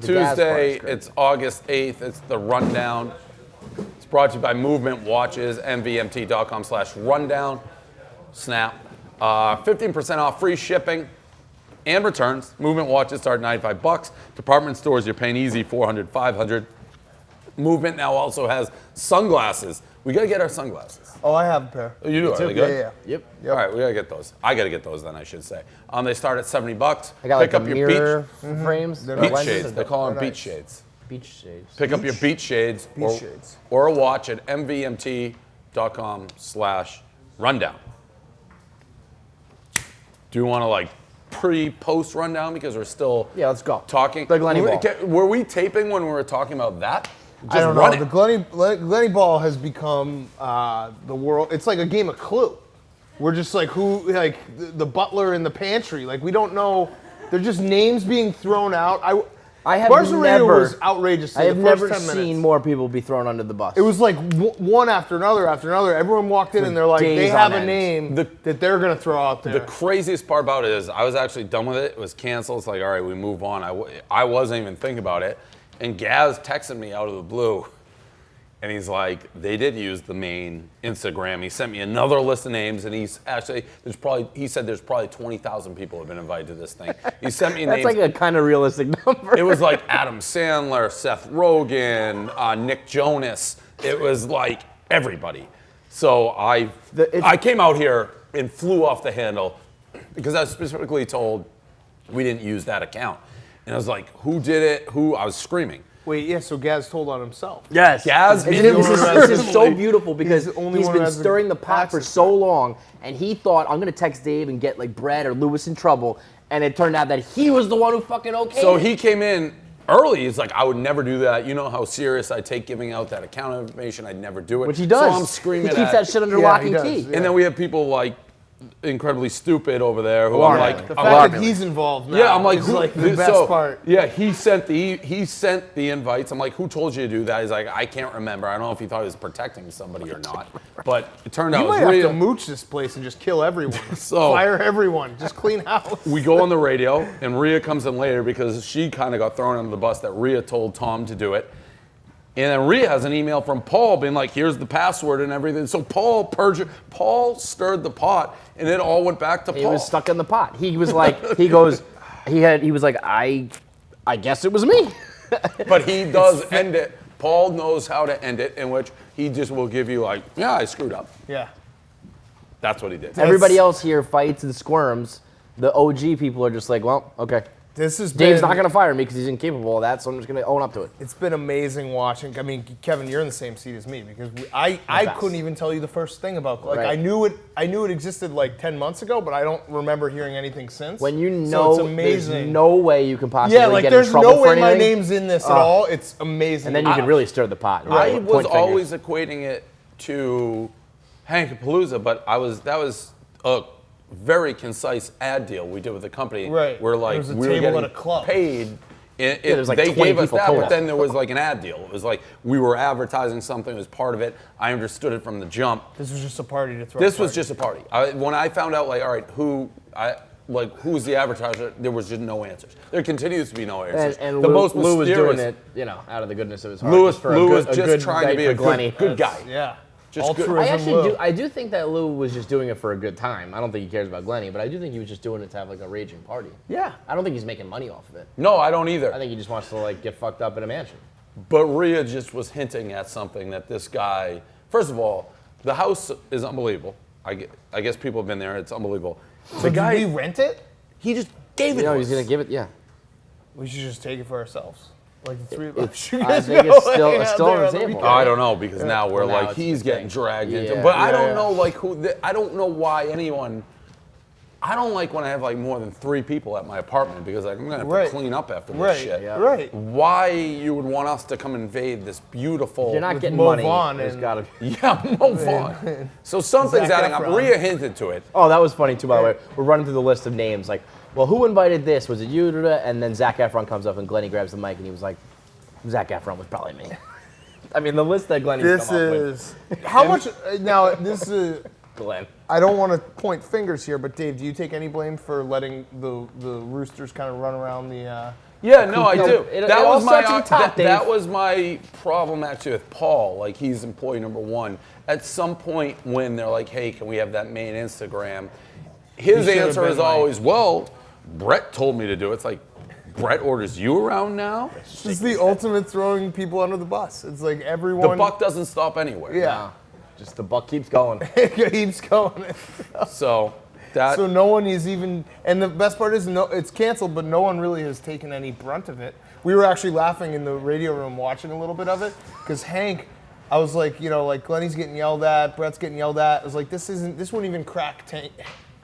Tuesday, it's August 8th. It's the Rundown. It's brought to you by Movement Watches, mvmt.com/rundown. Snap. 15% off free shipping and returns. Movement Watches start at $95. Department stores, you're paying easy $400, $500. Movement now also has sunglasses. We got to get our sunglasses. Oh, I have a pair. Oh, you do? Are they good? Yeah. Yep. All right, we got to get those. I got to get those then, I should say. They start at $70. I got Pick like up the your mirror beach frames. beach shades. They call them beach shades. Beach shades. Pick up your beach shades, or a watch at mvmt.com/rundown. Do you want to like pre-post rundown because we're still let's go. talking? The Glenny Ball. Were we taping when we were talking about that? Just I don't run know. it. The Glenny Ball has become the world. It's like a game of Clue. We're just like the butler in the pantry. Like we don't know. They're just names being thrown out. I have Barstool Radio never. was outrageous. I have the first never 10 seen minutes. more people be thrown under the bus. It was like one after another after another. Everyone walked in and they're like, days they have on a end. name that they're gonna throw out there. The craziest part about it is I was actually done with it. It was canceled. It's like, all right, we move on. I wasn't even thinking about it. And Gaz texted me out of the blue. And he's like, they did use the main Instagram. He sent me another list of names, and he said there's probably 20,000 people have been invited to this thing. He sent me names. That's like a kind of realistic number. It was like Adam Sandler, Seth Rogen, Nick Jonas. It was like everybody. So I came out here and flew off the handle because I was specifically told we didn't use that account. And I was like, who did it? I was screaming. Wait, yeah. So Gaz told on himself. Yes. Gaz This is so beautiful because He's the only he's one who been has stirring the pot for access so long, and he thought, I'm going to text Dave and get like Brad or Lewis in trouble, and it turned out that he was the one who fucking okayed So it. he came in early. He's like, I would never do that. You know how serious I take giving out that account information. I'd never do it. Which he does. So I'm screaming He keeps that shit under Yeah, lock he and does, key. yeah. And then we have people like incredibly stupid over there who Alarming. I'm like, The I'm fact like- that he's involved now. yeah, I'm like, is who? like the best so, part. Yeah, he sent the invites. I'm like, who told you to do that? He's like, I can't remember. I don't know if he thought he was protecting somebody or not, but it turned out You it was might have Rhea. to mooch this place and just kill everyone. So- Fire everyone. Just clean house. We go on the radio, and Rhea comes in later because she kind of got thrown under the bus that Rhea told Tom to do it. And then Rhea has an email from Paul being like, here's the password and everything. So Paul stirred the pot, and it all went back to Paul. He was stuck in the pot. He was like, he was like, I guess it was me. But he does end it. Paul knows how to end it, in which he just will give you like, yeah, I screwed up. Yeah. That's what he did. Everybody else here fights and squirms. The OG people are just like, well, okay. This is Dave's not going to fire me because he's incapable of that, so I'm just going to own up to it. It's been amazing watching. I mean, Kevin, you're in the same seat as me because I couldn't even tell you the first thing about. Like, Right. I knew it existed like 10 months ago, but I don't remember hearing anything since. When you So know it's there's amazing. no way you can possibly Yeah, like get there's in trouble no for way my anything, name's in this at all. It's amazing. and then you can really stir the pot. and I point was fingers. always equating it to Hankapalooza, but that was a very concise ad deal we did with the company. Right. Where There like was a we were table getting at a club. paid. there was like they 20 gave us people that, total. but then there was like an ad deal. It was like we were advertising something as part of it. I understood it from the jump. This was just a party to throw. This was just a party. When I found out, like, all right, who's the advertiser? There was just no answers. There continues to be no answers. And the Lou, most Lou was mysterious. doing it, out of the goodness of his heart. Lou just for was a just good trying to night be for a Glenny. good guy. Yeah. Just good. Altruism. I do think that Lou was just doing it for a good time. I don't think he cares about Glenny, but I do think he was just doing it to have like a raging party. Yeah. I don't think he's making money off of it. No, I don't either. I think he just wants to like get fucked up in a mansion. But Rhea just was hinting at something that this guy. First of all, the house is unbelievable. I guess people have been there. It's unbelievable. So did we rent it? He just gave it. You know, to he's us. gonna give it. Yeah. We should just take it for ourselves. Like the three of us. I should think just it's go still hang it's out still there on the on the table. weekend. I don't know because now we're Well, now like it's he's the getting thing. dragged into. Yeah. But I don't Yeah. know like who. I don't know why anyone. I don't like when I have like more than 3 people at my apartment because like, I'm gonna have Right. to clean up after this Right. shit. Yeah. Right. Why you would want us to come invade this beautiful? You're not getting move money. on There's and- gotta be. Yeah, move on. So something's Zac adding up. Efron. Rhea hinted to it. Oh, that was funny too, by the way. We're running through the list of names. Like, well, who invited this? Was it you? And then Zac Efron comes up and Glenny grabs the mic and he was like, Zac Efron was probably me. I mean, the list that Glenny's This come up with. is how much now. This is. Glenn. I don't want to point fingers here, but Dave, do you take any blame for letting the Roosters kind of run around the Yeah, no, I do. It all starts at the top, Dave. That was my problem actually with Paul. Like, he's employee number one. At some point when they're like, hey, can we have that main Instagram? His answer is always, well, Brett told me to do it. It's like, Brett orders you around now? It's just the ultimate throwing people under the bus. It's like everyone. The buck doesn't stop anywhere. Yeah. Just the buck keeps going. It keeps going. So that. So no one is even, and the best part is, no, it's canceled, but no one really has taken any brunt of it. We were actually laughing in the radio room watching a little bit of it, because Hank, I was like, like Glenny's getting yelled at, Brett's getting yelled at. I was like, this wouldn't even crack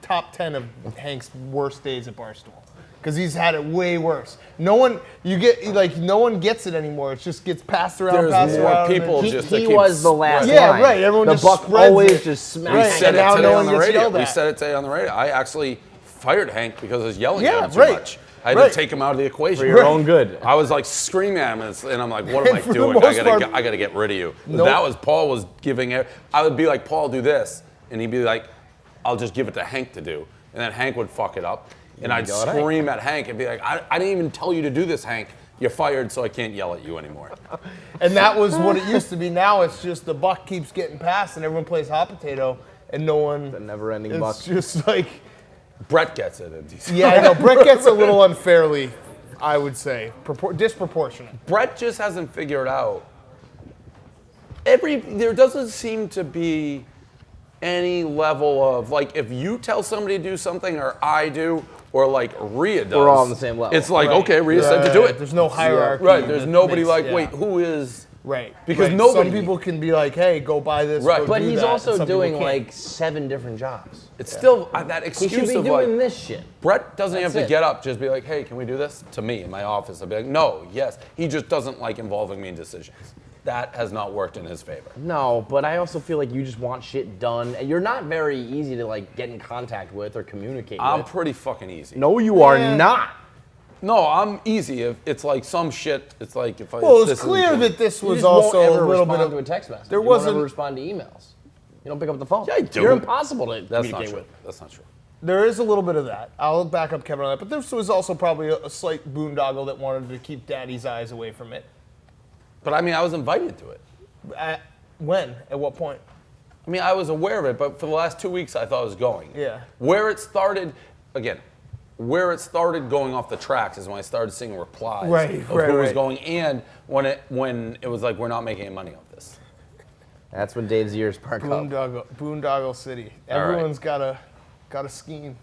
top 10 of Hank's worst days at Barstool. Because he's had it way worse. No one gets it anymore. It just gets passed around. There's more people just. He was the last Yeah, line. right. Everyone the just buck spreads always it. just We smacks. said it now today no on one the gets radio. yelled We at. said it today on the radio. I actually fired Hank because I was yelling Yeah, at him too right. much. I had Right. to take him out of the equation. For your own good. I was like screaming at him, and I'm like, "What am I for the doing? most I part- gotta get rid of you." Nope. That was Paul was giving it. I would be like, "Paul, do this," and he'd be like, "I'll just give it to Hank to do," and then Hank would fuck it up, and I'd go at scream at Hank and be like, I didn't even tell you to do this, Hank. You're fired, so I can't yell at you anymore." And that was what it used to be. Now it's just the buck keeps getting passed, and everyone plays hot potato, and no one. The never-ending It's buck. just like. Brett gets it. And he's Yeah, I know. Brett gets a little unfairly, I would say, disproportionate. Brett just hasn't figured out. There doesn't seem to be any level of, like, if you tell somebody to do something or I do or like Rhea does. We're all on the same level. It's like, Right. okay, Rhea said to do it. There's no hierarchy. Right, there's that nobody makes- like, yeah. wait, who is? Right. Because right. nobody- Some people can be like, hey, go buy this. Right. go But do he's that, also and some people doing can't. like 7 different jobs. It's still that He excuse should be of doing like, this shit. Brett doesn't have That's to it. get up, just be like, hey, can we do this? To me in my office, I'd be like, no, yes. He just doesn't like involving me in decisions. That has not worked in his favor. No, but I also feel like you just want shit done. And you're not very easy to like get in contact with or communicate I'm with. pretty fucking easy. No, you are Yeah. not. No, I'm easy. If it's like some shit, it's like if I. Well, this it's isn't clear good. that this You was just won't also ever a little bit respond of. to a text message. there You won't wasn't- ever respond to emails. You don't pick up the phone. Yeah, I do. You're impossible to That's not communicate true. with. That's not true. There is a little bit of that. I'll back up Kevin on that. But this was also probably a slight boondoggle that wanted to keep Daddy's eyes away from it. But I mean, I was invited to it. When? At what point? I mean, I was aware of it, but for the last 2 weeks, I thought I was going. Yeah. Where it started, again, where it started going off the tracks is when I started seeing replies Right, of right, who was right. going, and when it was like, we're not making any money off this. That's when Dave's ears perk up. Boondoggle City. All right. Everyone's got a scheme.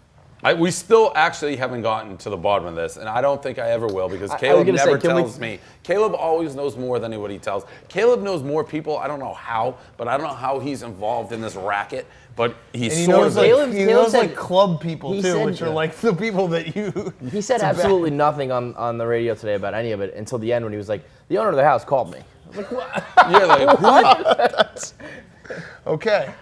We still actually haven't gotten to the bottom of this, and I don't think I ever will because was Caleb gonna say, never can we- tells me. Caleb always knows more than anybody tells. Caleb knows more people. I don't know how, but I don't know how he's involved in this racket, but he's And he sort knows of. like, Caleb- he Caleb knows said- like club people he too, said- which are like the people that you. He said absolutely nothing on the radio today about any of it until the end when he was like, the owner of the house called me. I was like, what? Yeah, like what? Okay.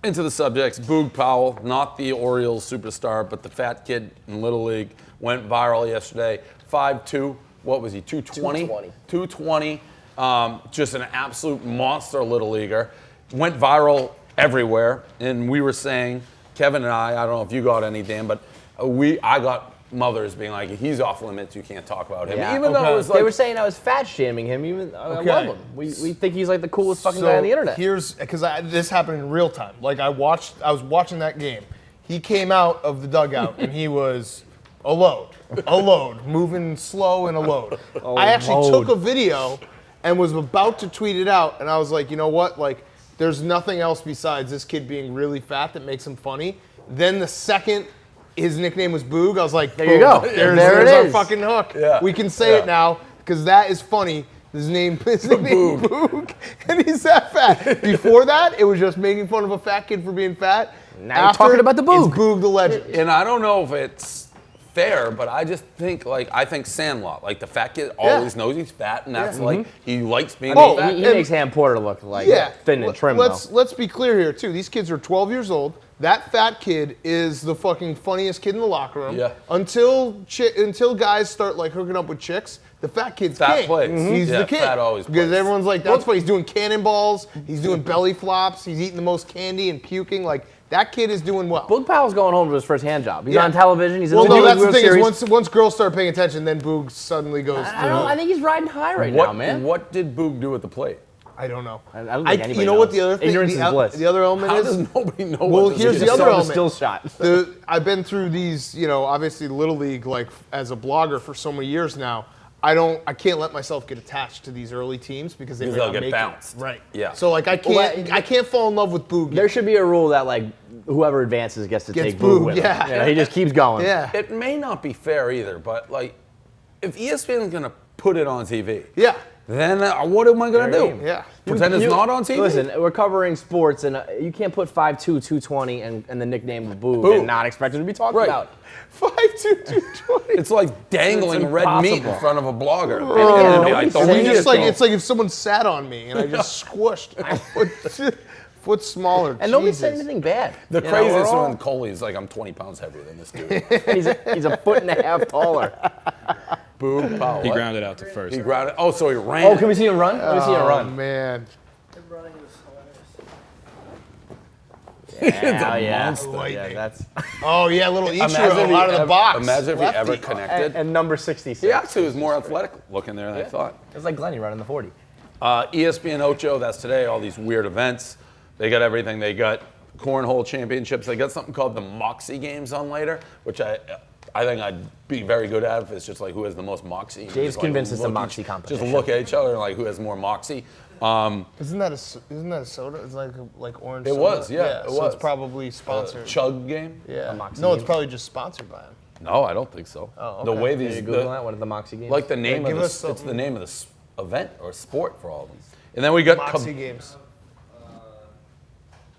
Into the subjects, Boog Powell, not the Orioles superstar, but the fat kid in Little League, went viral yesterday. 5'2", what was he, 220? 220, just an absolute monster Little Leaguer. Went viral everywhere, and we were saying, Kevin and I don't know if you got any, Dan, but I got mothers being like, he's off limits, you can't talk about him. Yeah. Even though it was like, They were saying I was fat shaming him. Even I Okay. love him. We think he's like the coolest fucking guy on the internet. Here's because this happened in real time. Like I was watching that game. He came out of the dugout and he was a load, moving slow and a load. I actually took a video and was about to tweet it out, and I was like, you know what? Like, there's nothing else besides this kid being really fat that makes him funny. Then the second his nickname was Boog, I was like, There you go. There's There it our is. fucking hook. Yeah. We can say Yeah. it now because that is funny. His nickname Boog, and he's that fat. Before that, it was just making fun of a fat kid for being fat. Now you're talking about the Boog. It's Boog the legend. and I don't know if it's fair, but I just think I think Sandlot, like the fat kid always knows he's fat, and that's like he likes being Oh, fat. he and- makes Ham Porter look like Yeah, thin and trim, though. Let's be clear here too. These kids are 12 years old. That fat kid is the fucking funniest kid in the locker room. Yeah. Until guys start like hooking up with chicks, the fat kid's Fat king. plays. He's Yeah, the king. fat always because plays. everyone's like, that's why he's doing cannonballs. He's doing belly flops. He's eating the most candy and puking. Like That kid is doing well. Boog Powell's going home to his first hand job. He's Yeah. on television. He's in Well, the no, World that's the thing Series. is once girls start paying attention, then Boog suddenly goes. I think he's riding high right now, man. What did Boog do at the plate? I don't know. I don't think anybody you know what knows. the other thing? Ignorance is bliss. The other element How is. does nobody know? Well, what this here's is? the other Saw element. still shot. I've been through these, obviously Little League, like as a blogger for so many years now. I can't let myself get attached to these early teams because Because may they'll not get make bounced. It. Right. Yeah. So like I can't fall in love with Boog. There should be a rule that like whoever advances gets to Gets take Boog Boog, with him. yeah. You know, he just keeps going. Yeah. It may not be fair either, but like, if ESPN is gonna put it on TV, Yeah. then what am I gonna Fair do? game. Yeah. Pretend it's not on TV. Listen, we're covering sports, and you can't put 5'2", 220 and the nickname of Boog Boog. and not expect it to be talked Right. about. 5'2", 220. It's like dangling It's red meat in impossible. front of a blogger. again, They'd be nobody's "Don't saying eat It's it." like if someone sat on me and I just squished my foot smaller. And nobody said Jesus. anything bad. The You know, craziest we're all- one, Coley's like, I'm 20 pounds heavier than this dude. He's a foot and a half taller. Boog Powell. He what? grounded out to first. He grounded. Oh, so he ran. Oh, can we see him run? Let me see him Oh run. man. Yeah, yeah. monster. Yeah, that's Oh yeah, little Imagine Ichiro if he out of the ever- box. Imagine if he ever Lefty. connected. and number 66. He actually was more athletic looking there than I thought. It's like Glenny running the 40. ESPN Ocho, that's today, all these weird events. They got everything. They got cornhole championships. They got something called the Moxie Games on later, which I think I'd be very good at if it's just like who has the most moxie. And Dave's just, convinced it's a look moxie Just competition. look at each other and like who has more moxie. Isn't that a soda? It's like orange. It soda. was, yeah, it so was. it's probably sponsored. Chug game? Yeah. Moxie No, it's Games? probably just sponsored by him. No, I don't think so. Oh, The okay. way Can these, you Google that? What are the Moxie games? like the name give of us the, it's something. the name of the event or sport for all of them. And then we got Moxie games.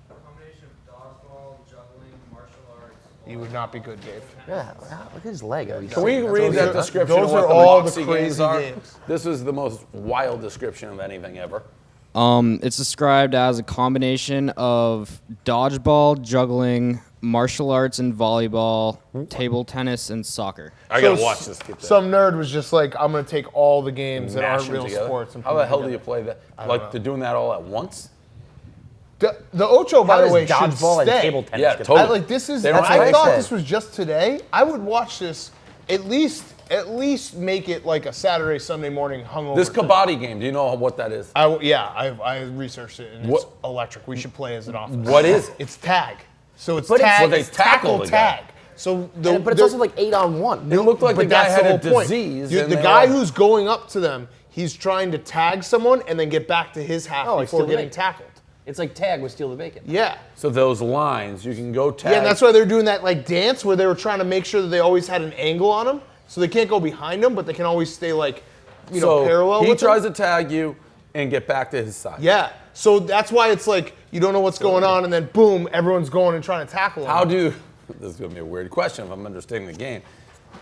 Combination of dodgeball, juggling, martial arts. You would not be good, Dave. Yeah, wow, look at his leg. Can we read that description those of what are the all the Moxie crazy games are? games. This is the most wild description of anything ever. It's described as a combination of dodgeball, juggling, martial arts and volleyball, table tennis, and soccer. I gotta So watch this. Get that. Some nerd was just like, I'm gonna take all the games that Mash aren't them real together. sports. And How put the them hell do you together. play that? don't Like know. they're doing that all at once? The Ocho, by How the does way, should dodgeball and stay. table tennis Yeah, get totally. I, like this is. They don't I have thought to- this was just today. I would watch this at least make it like a Saturday, Sunday morning hungover. This thing. kabaddi game, do you know what that is? I researched it and it's What- electric. We should play as an office. What is it? It's tag. So it's But it's- tag. Well, they it's tackle the guy. tag. So the, But it's also like 8-on-1. It looked like the but guy that's had the a whole point. disease. You- and the they guy were- who's going up to them, he's trying to tag someone and then get back to his half Oh, like before steal the getting bacon. tackled. It's like tag with steal the bacon. Yeah. So those lines, you can go tag. Yeah, and that's why they're doing that like dance where they were trying to make sure that they always had an angle on them, so they can't go behind them, but they can always stay like, so parallel. he with tries them. to tag you and get back to his side. Yeah, so that's why it's like you don't know what's going on, and then boom, everyone's going and trying to tackle them. How do, this is going to be a weird question if I'm understanding the game.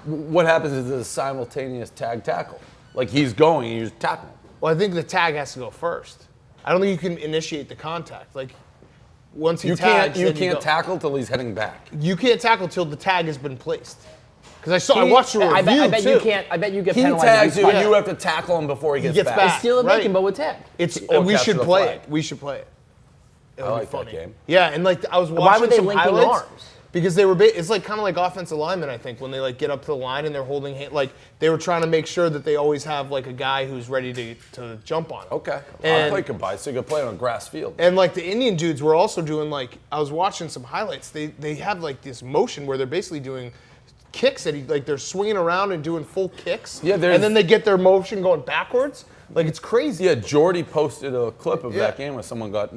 What happens is a simultaneous tag tackle? Like he's going and you just tackle him. Well, I think the tag has to go first. I don't think you can initiate the contact. Like once he You tags, can't then you go. tackle till he's heading back. You can't tackle till the tag has been placed. Because I watched the review I bet too. you can't. I bet you get He penalized. tags if you you and you have to tackle him before he gets, gets back. It's steal the bacon, Right. but with tag. It's Or we capture should the play flag. it. We should play it. It would I be like that funny. game. Yeah, and like I was watching Why were they some linking highlights arms? because they were. It's like kind of like offensive linemen, I think, when they like get up to the line and they're holding hand. Like they were trying to make sure that they always have like a guy who's ready to jump on. 'em. Okay. I'll And- play kabaddi, so you can play on a grass field. And like the Indian dudes were also doing like I was watching some highlights. They have like this motion where they're basically doing kicks that like they're swinging around and doing full kicks. Yeah, there's- and then they get their motion going backwards. Like it's crazy. Yeah, Jordy posted a clip of that Yeah. game where someone got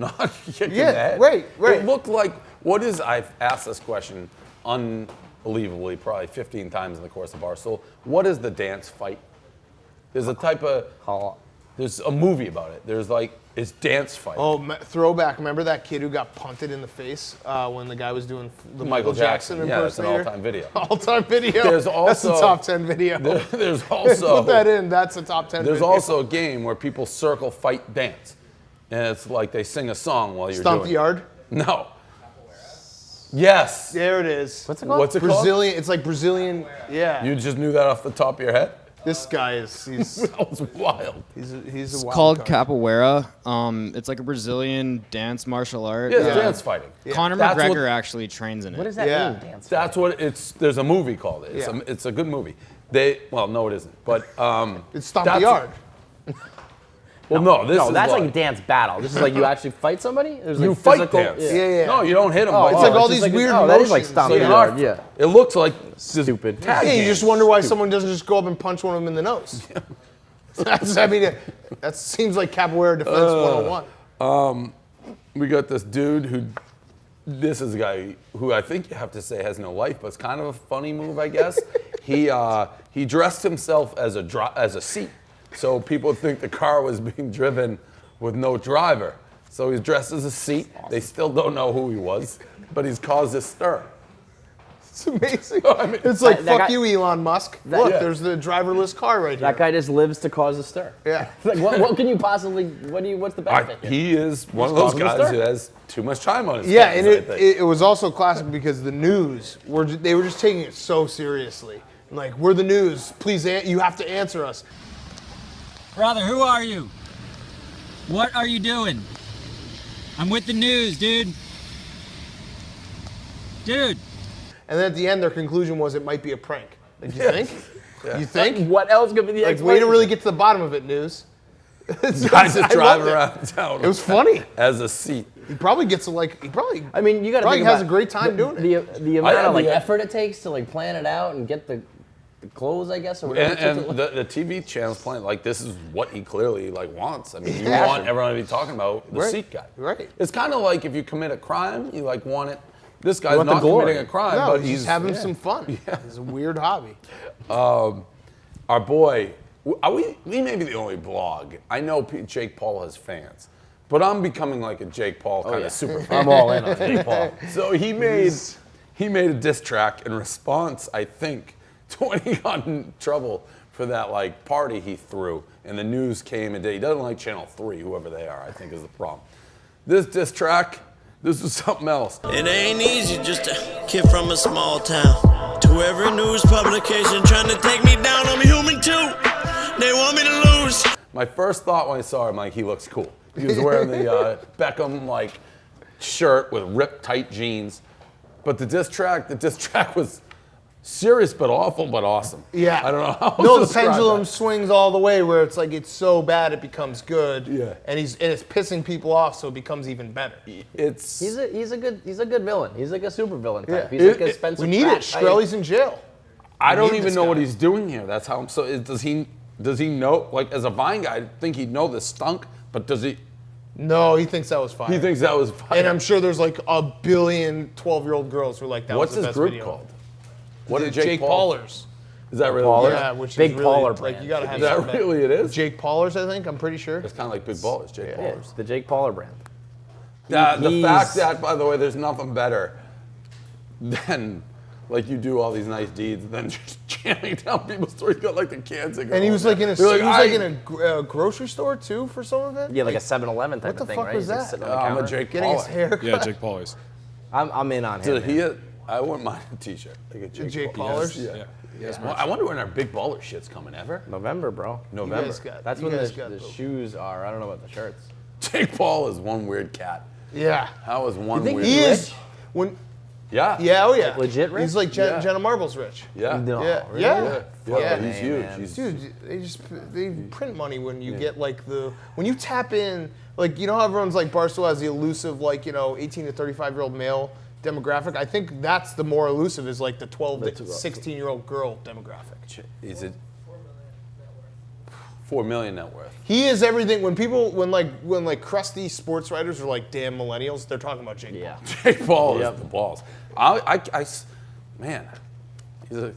kicked in the Yeah, head. right. It looked like, I've asked this question unbelievably probably 15 times in the course of Barstool. What is the dance fight? There's a type of, there's a movie about it. There's like, it's dance fight. Oh, throwback! Remember that kid who got punted in the face when the guy was doing the Michael Jackson Yeah, it's an impersonator? all-time video. All-time video. There's That's a also- top 10 video. There's also, Put that in. That's a top 10. there's video. also a game where people circle, fight, dance. And it's like they sing a song while you're Stomp doing the Yard. No. Yes. There it is. What's it called? What's it called? Brazilian. It's like Brazilian. Yeah. You just knew that off the top of your head? This guy is That was wild. he's a It's wild called card. capoeira. It's like a Brazilian dance martial art. Yeah, it's dance fighting. Conor That's McGregor what- actually trains in it. What does that Yeah. mean, dance? That's what it's. There's a movie called it. Yeah. It's a good movie. No, it isn't. But It's Stomp the that's- Yard. Well, no, this is that's like a like dance battle. This is like you actually fight somebody? There's you like fight physical, dance. Yeah. No, you don't hit them. It's like all just these weird that is like motions. stomp So the you yard, are- yeah. It looks like Stupid. tag Yeah, you games. just wonder why someone doesn't just go up and punch one of them in the nose. That seems like capoeira defense 101. We got this dude who. This is a guy who I think you have to say has no life, but it's kind of a funny move, I guess. He dressed himself as a seat, so people think the car was being driven with no driver. So he's dressed as a seat. They still don't know who he was, but he's caused a stir. It's amazing. I mean, It's like, that fuck guy- you, Elon Musk. Look, yeah. there's the driverless car right here. That guy just lives to cause a stir. Yeah. Like, what can you possibly? What's the benefit? here? He is one of those causing a guys stir. who has too much time on his Yeah, hands, and I think. it was also classic because the news they were just taking it so seriously. Like, we're the news. Please, you have to answer us. Brother, who are you? What are you doing? I'm with the news, dude. Dude. And then at the end, their conclusion was it might be a prank. Like, you think? You think? What else could be the Like, way to explanation? really get to the bottom of it, news. Guys just I driving loved around town. It was funny. as a seat. He probably gets he probably. I mean, you got to Probably think has about a great time doing it. The amount of like the- effort it takes to like plan it out and get the clothes, I guess, or whatever. And the TV channel's playing like this is what he clearly like wants. I mean, you Yeah. want everyone to be talking about the Right. seat guy. Right. It's kind of like if you commit a crime, you like want it. This guy's want the not glory. committing a crime, No, but he's just having some fun. It's a weird hobby. Our boy. We may be the only blog. I know Jake Paul has fans, but I'm becoming like a Jake Paul kind of super fan. I'm all in on Jake Paul. So he made a diss track in response, I think, to when he got in trouble for that like party he threw, and the news came and he doesn't like Channel 3, whoever they are, I think is the problem. This diss track, this is something else. It ain't easy just a kid from a small town. To every news publication trying to take me down, I'm human too. They want me to lose. My first thought when I saw him, like, he looks cool. He was wearing the Beckham like shirt with ripped tight jeans. But the diss track was serious but awful but awesome. Yeah. I don't know how No, to the describe pendulum that. swings all the way where it's like it's so bad it becomes good. Yeah. And it's pissing people off, so it becomes even better. It's He's a good villain. He's like a super villain type. Yeah. He's like a Spencer We need it. Pratt type. Shkreli's in jail. I don't need even this know guy. what he's doing here. That's how I'm so. Does he know? Like as a Vine guy, I think he'd know this stunk. But does he? No, he thinks that was fire. He thinks that was fine. And I'm sure there's like a billion 12-year-old girls who are like, that What's was the his best group video. called? What did Jake Jake Paul? Paulers. Is that really? Paulers? Yeah, which Big is really, Pauler like, brand. you gotta have Is that something. really it is? Jake Paulers, I think. I'm pretty sure. It's kind of like Big Ballers, Jake Yeah, Paulers. it's the Jake Pauler brand. The He's- fact that, by the way, there's nothing better than like you do all these nice deeds, then just jamming down people's stores. Got like the cancer. And he was like in a They're he was like "I- in a grocery store too for some of it. Yeah, like a 7-Eleven type What the of thing, fuck right? was He's, like, that? sitting on the I'm a counter. Jake Getting his Paul. hair cut. Yeah, Jake Pauley's. I'm in on him. Did man. he? I wouldn't mind a T-shirt. Like a Jake Paul. Paulers? Yeah. Yeah. Well, I wonder when our Big Baller shit's coming ever. November, bro. November. guys got- That's You when guys the got Boog. shoes are. I don't know about the shirts. Jake Paul is one weird cat. Yeah. How is one think weird? He Rich? is. When Yeah. yeah, oh yeah. Legit rich? He's like Yeah. Jenna Marbles rich. Yeah. No, Yeah. really? Yeah. Yeah. He's Hey, huge. man. He's, Dude, they print money when you get like when you tap in, like, you know how everyone's like Barstool has the elusive, like, 18 to 35-year-old male demographic. I think that's the more elusive is like the 12 to 16-year-old girl demographic. Is it 4 million net worth? He is everything. When crusty sports writers are like, damn millennials, they're talking about Jake Yeah. Paul. Jake Paul Yep. is the balls. Man,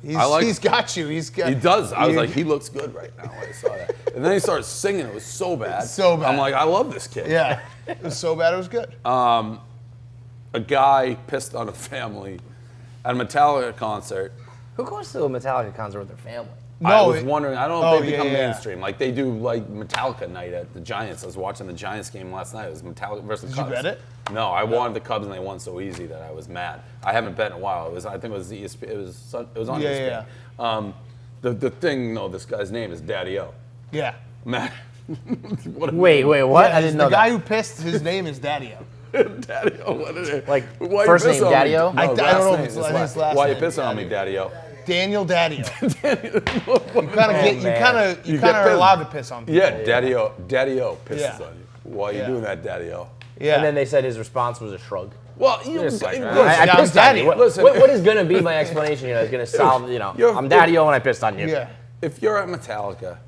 He's got you. He's got. He does. I was you- like, he looks good right now when I saw that. And then he started singing. It was so bad. So bad. I'm like, I love this kid. Yeah. It was so bad it was good. A guy pissed on a family at a Metallica concert. Who goes to a Metallica concert with their family? I No, was it- wondering. I don't know Oh, if they yeah, become yeah. mainstream. Like they do, like Metallica night at the Giants. I was watching the Giants game last night. It was Metallica versus Did you Cubs. bet it? No, I wanted the Cubs and they won so easy that I was mad. I haven't bet in a while. I think it was ESPN. It was on Yeah, ESPN. The thing, no, this guy's name is Daddy-O. Yeah. Matt. Wait, what? Yeah, I didn't know the guy that. who pissed, his name is Daddy-O. Daddy-O, what is it? Like, Why you first name pissing on me? Daddy-O? No, I don't last know if name. it's- I think it's last Why you name. pissing on me, Daddy-O? Daniel Daddy-O. You man. kind of You are get pissed. allowed to piss on people. Yeah, Daddy-O pisses Yeah. on you. Why are you Yeah. doing that, Daddy-O? Yeah. And then they said his response was a shrug. Well, you It's like, listen, I Yeah, pissed on Daddy. you. What Listen. what is going to be my explanation here that's going to solve, You're- I'm Daddy-O and I pissed on you. yeah. if you're at Metallica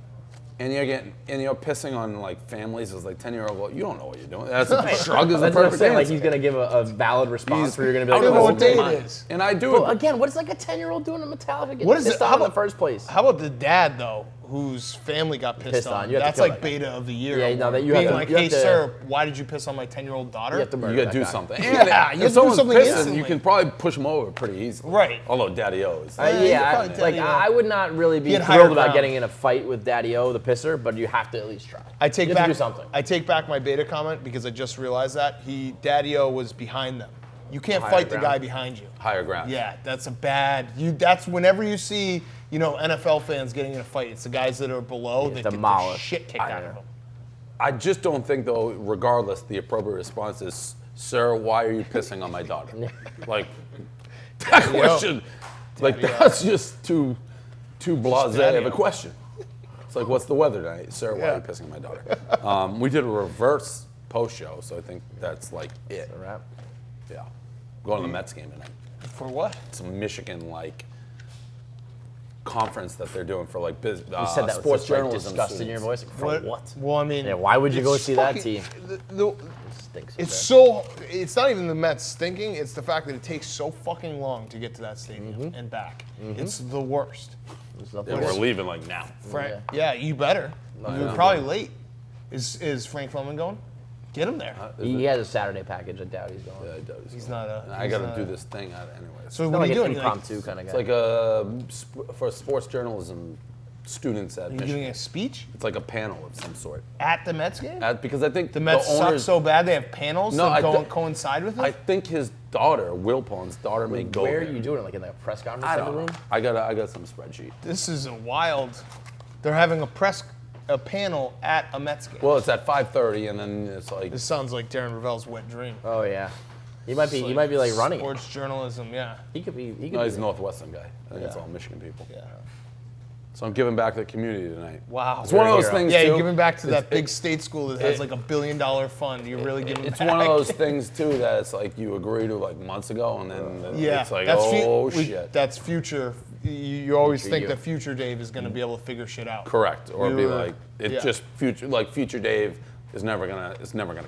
and you're pissing on like families as like 10-year-old, well, you don't know what you're doing. That's a shrug is the That's what I'm perfect saying. Like answer. he's going to give a valid response where you're going to be I like, don't know oh, what day okay. it is. And I do Well, it. again, what is like a 10-year-old doing in Metallica getting What is pissed it? on in the first place? How about the dad though, whose family got pissed on? You have to That's kill like that guy. beta of the year. Yeah, no, that you being have to- like, you have hey to- sir, why did you piss on my 10-year-old daughter? You have to murder You gotta that do guy. something. Yeah, And you have to do someone's something pissing, instantly. you can probably push them over pretty easily. Right. Although Daddy-O is. you Yeah, probably like Daddy-O. I would not really be Get higher thrilled about ground. getting in a fight with Daddy-O, the pisser, but you have to at least try. I take you back have to do something. I take back my beta comment because I just realized that Daddy-O was behind them. You can't Higher fight the ground. guy behind you. Higher ground. Yeah, that's a bad. That's whenever you see NFL fans getting in a fight, it's the guys that are below that get the demolish. shit kicked out of them. I just don't think, though, regardless, the appropriate response is, sir, why are you pissing on my daughter? Like, that question, like, that's just too blasé of a Daddy-O. question. It's like, what's the weather tonight? Sir, why are you pissing on my daughter? We did a reverse post-show, so I think that's, like, it. A wrap. Yeah. Going to the Mets game tonight. For what? Some Michigan, like, conference that they're doing for, like, You said that sports with such, like, journalism disgust in your students. voice. For what? Well, I mean, Yeah, why would you go it's see that fucking- team? the- Stinks. It's so. It's not even the Mets stinking. It's the fact that it takes so fucking long to get to that stadium and back. It's the worst. There's nothing Yeah, we're leaving, like, now. Yeah, you better. I You're know. probably late. Is Frank Fleming going? Get him there. He has a Saturday package. I doubt he's going. Yeah, it does. He's not a. I he's got to not do a- this thing anyway. So Not what are like you an doing? impromptu kind of guy. It's like for sports journalism students at Are you Michigan. doing a speech It's like a panel of some sort. at the Mets game? Because I think The Mets suck owners, so bad they have panels No, that I don't thi- coincide with it. I think his daughter, Wilpon's daughter, may go Where are there. you doing it? Like in the press conference I type don't of know. room? I got some spreadsheet. This is a wild. They're having a panel at a Mets game. Well, it's at 5:30, and then it's like This sounds like Darren Ravel's wet dream. Oh yeah. He might be like running it. Sports journalism, yeah. He could be. He could no, be. he's a Northwestern guy. I think it's Yeah. all Michigan people. Yeah. So I'm giving back to the community tonight. Wow. It's one of those hero. things. Yeah, too. you're giving back to that It's- big state school that has like $1 billion fund. You're really giving It's back. one of those things too that it's like you agree to like months ago, and then Yeah, it's like, that's oh shit. That's future. You always Future think you. that future Dave is going to be able to figure shit out. Correct, or You be were- like it yeah. just future Dave is never gonna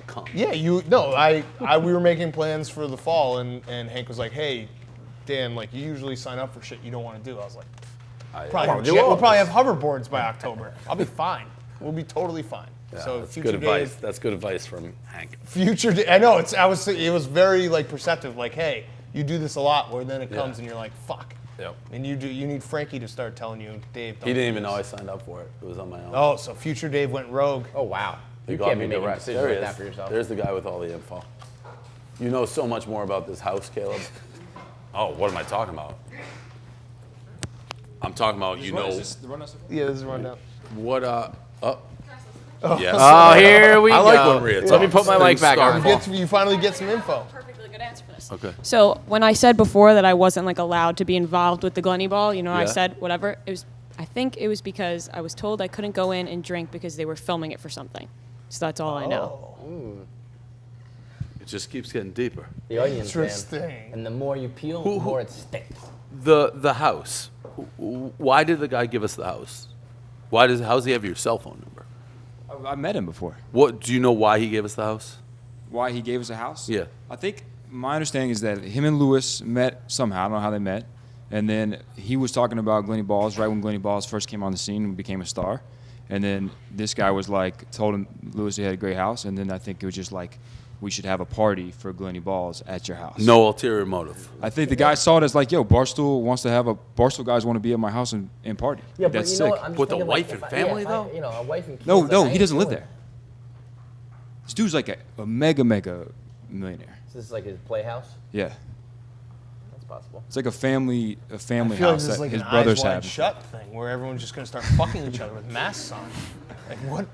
come. Yeah, we were making plans for the fall, and Hank was like, "Hey, Dan, like you usually sign up for shit you don't want to do." I was like, "We'll probably have hoverboards by October. I'll be fine. We'll be totally fine." Yeah, So that's future good advice. Dave, That's good advice from Hank. future Dave. I know it was very like perceptive. Like, hey, you do this a lot, where then it comes Yeah. and you're like, "Fuck." Yep. And you need Frankie to start telling you, Dave. Don't He didn't do even know I this." signed up for it. It was on my own. Oh, so future Dave went rogue. Oh wow. He You got can't me be making direct. decisions There he like is. that for yourself. There's the guy with all the info. You know so much more about this house, Caleb. Oh, what am I talking about? I'm talking about Yeah, this is a rundown. what Yes. Oh, here we I go. like when Rhea Let me talks. put my mic Things back start on. falling. You finally get some info. Perfectly good answer for this. Okay. So when I said before that I wasn't like allowed to be involved with the Glenny Ball, I Yeah. said whatever. I think it was because I was told I couldn't go in and drink because they were filming it for something. So that's all I know. It just keeps getting deeper. The onions, man. Interesting. And the more you peel, the more it stinks. The house. Why did the guy give us the house? How's he have your cell phone number? I met him before. What do you know why he gave us the house? Why he gave us a house? Yeah. I think my understanding is that him and Lewis met somehow. I don't know how they met. And then he was talking about Glenny Balls right when Glenny Balls first came on the scene and became a star. And then this guy was like, told him Lewis he had a great house. And then I think it was just like, we should have a party for Glenny Balls at your house. No ulterior motive. I think the guy saw it as like, yo, Barstool guys want to be at my house and party. Yeah, That's but you sick. know what? I'm just With a thinking, wife like, and if family, if I- though? You know, a wife and kids. No, like, no, I he ain't doesn't live doing there. This dude's like a mega millionaire. This is like his playhouse. Yeah. That's possible. It's like a family I feel like house this is that like his an brothers Eyes Wide have. Shut thing where everyone's just gonna start fucking each other with masks on. Like what?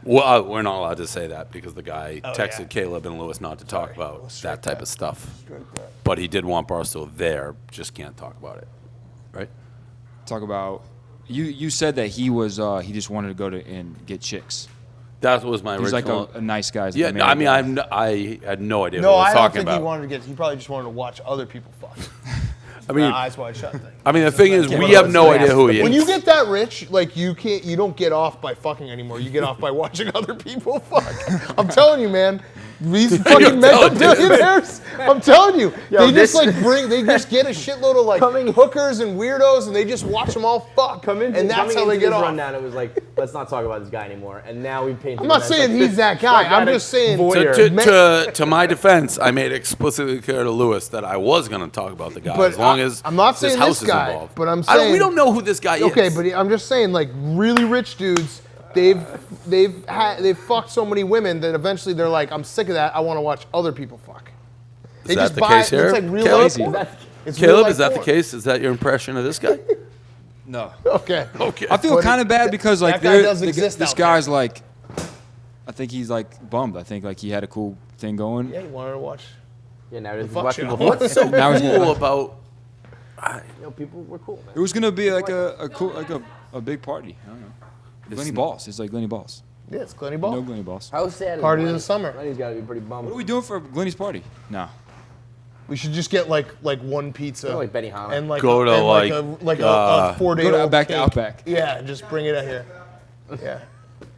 Well, we're not allowed to say that because the guy texted yeah. Caleb and Lewis not to talk about strike that type that. of stuff. But he did want Barstool there, just can't talk about it, right? Talk about you said that he was he just wanted to go to and get chicks. That was my He's like original. a nice guy. Yeah, no, I mean, I had no idea No, what he was I don't talking think about. he wanted to get. He probably just wanted to watch other people fuck. I mean, Eyes Wide Shut thing. I mean, the thing is, we have no idea who he is. When you get that rich, like you don't get off by fucking anymore. You get off by watching other people fuck. I'm telling you, man. These fucking mega billionaires. I'm telling you, they just get a shitload of like hookers and weirdos, and they just watch them all fuck. And that's how they get off. Rundown, it was like, let's not talk about this guy anymore. And now we paint. I'm not saying he's that guy. I'm just saying. To my defense, I made explicitly clear to Lewis that I was going to talk about the guy But as long as I'm not saying his house this guy, is involved. but I'm saying we don't know who this guy is. Okay, but I'm just saying, like really rich dudes, they've fucked so many women that eventually they're like, I'm sick of that. I want to watch other people fuck. They that just the buy. case here? It's like real Caleb? life porn. It's Caleb, real is that life the porn. case? Is that your impression of this guy? No. Okay. Okay. I feel kind of bad because like that guy doesn't exist this out guy's like, I think he's like bummed. I think like he had a cool thing going. Yeah, you wanted to watch. Yeah, now it's fuck watch show. people. What's so Now he's cool gonna- about? People were cool, man. It was gonna be like a cool a big party. I don't know. Glenny Balls. It's like Glenny Balls. Yeah, it's Glenny No Ball. Glenny Balls. How sad is Party of Lenny? the summer. Lenny's got to be pretty bummed. What are we doing for Glenny's party? No. We should just get like one pizza. Go like Benihana. And like Go to, and like, a 4-day go to old back to cake. Outback. Yeah, and just bring it out here. Yeah.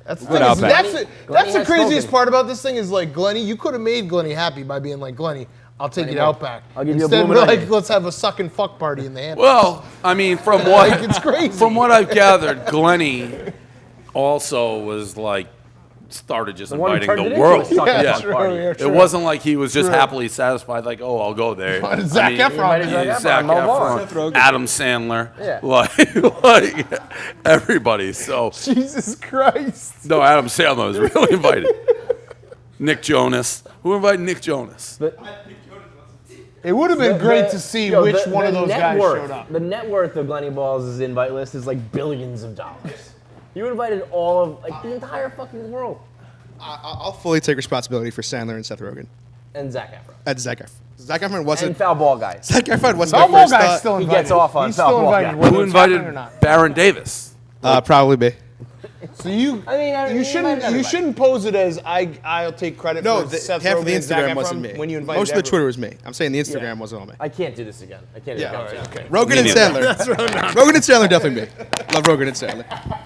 That's the Go to thing is, Outback. that's the has craziest spoken. part about this thing is like Glenny, you could have made Glenny happy by being like, Glenny, I'll take you to Moore, Outback. I'll give you a Instead, bloomin' we're like, onion. let's have a suck and fuck party in the Hamptons. Well, I mean, from what Like, it's crazy. From what I've gathered, Glenny also was like started just one who inviting turned the it into world. a suck and Yeah, fuck true, party. yeah, It true. wasn't like he was just True. happily satisfied, like, oh, I'll go there. Zac Efron. invited yeah, Zac Zac Efron, Mo Efron, Vaughn. Adam Sandler, Yeah. like everybody. So Jesus Christ. no, Adam Sandler was really invited. Nick Jonas. Who invited Nick Jonas? It would have been great to see which one of those guys showed up. The net worth of Glenny Balls' invite list is like billions of dollars. You invited all of like the entire fucking world. I'll fully take responsibility for Sandler and Seth Rogen. And Zac Efron. That's Zac Efron. Zac Efron And wasn't. foul ball guy. Zac Efron wasn't Foul my ball first guy's thought. still He invited. gets off on He's foul still ball invited. guy. whether Who it's happening invited or not. Baron Davis? Probably me. So you, I mean, you he shouldn't, invited you everybody. shouldn't pose it as I'll take credit No, for Seth half Rogen of the and Zac Instagram wasn't Efron me. when you invited Most of the everyone. Twitter was me. I'm saying the Instagram Yeah. wasn't on me. I can't do this again. I can't do Yeah. this again. Okay. Rogen and Sandler. Rogen and Sandler definitely me. Love Rogen and Sandler.